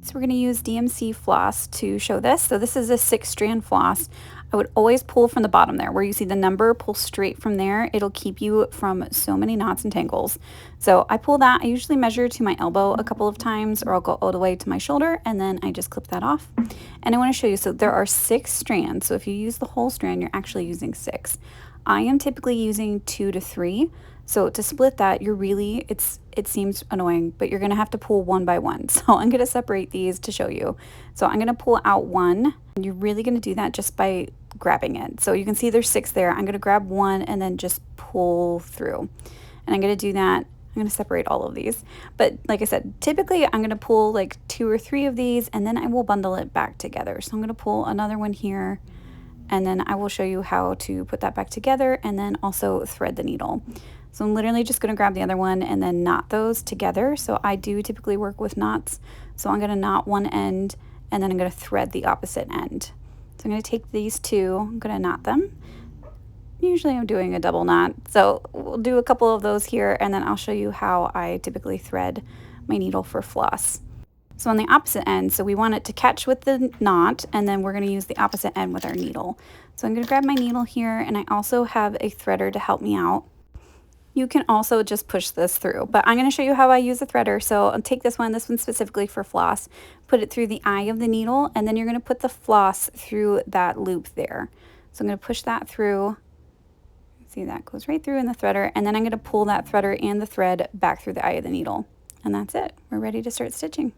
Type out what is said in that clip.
So we're going to use DMC floss to show this. So this is a 6-strand floss. I would always pull from the bottom there where you see the number, pull straight from there. It'll keep you from so many knots and tangles. So I pull that. I usually measure to my elbow a couple of times, or I'll go all the way to my shoulder, and then I just clip that off. And I want to show you, so there are 6 strands. So if you use the whole strand, you're actually using 6. I am typically using 2 to 3. So to split that, you're really, it seems annoying, but you're going to have to pull one by one. So I'm going to separate these to show you. So I'm going to pull out one, and you're really going to do that just by grabbing it. So you can see there's 6 there. I'm going to grab one and then just pull through. And I'm going to do that. I'm going to separate all of these. But like I said, typically I'm going to pull like 2 or 3 of these, and then I will bundle it back together. So I'm going to pull another one here, and then I will show you how to put that back together and then also thread the needle. So I'm literally just going to grab the other one and then knot those together. So I do typically work with knots. So I'm going to knot one end, and then I'm going to thread the opposite end. So I'm going to take these two, I'm going to knot them. Usually I'm doing a double knot. So we'll do a couple of those here, and then I'll show you how I typically thread my needle for floss. So on the opposite end, so we want it to catch with the knot, and then we're going to use the opposite end with our needle. So I'm going to grab my needle here, and I also have a threader to help me out. You can also just push this through, but I'm going to show you how I use a threader. So I'll take this one specifically for floss, put it through the eye of the needle, and then you're going to put the floss through that loop there. So I'm going to push that through. See, that goes right through in the threader, and then I'm going to pull that threader and the thread back through the eye of the needle. And that's it. We're ready to start stitching.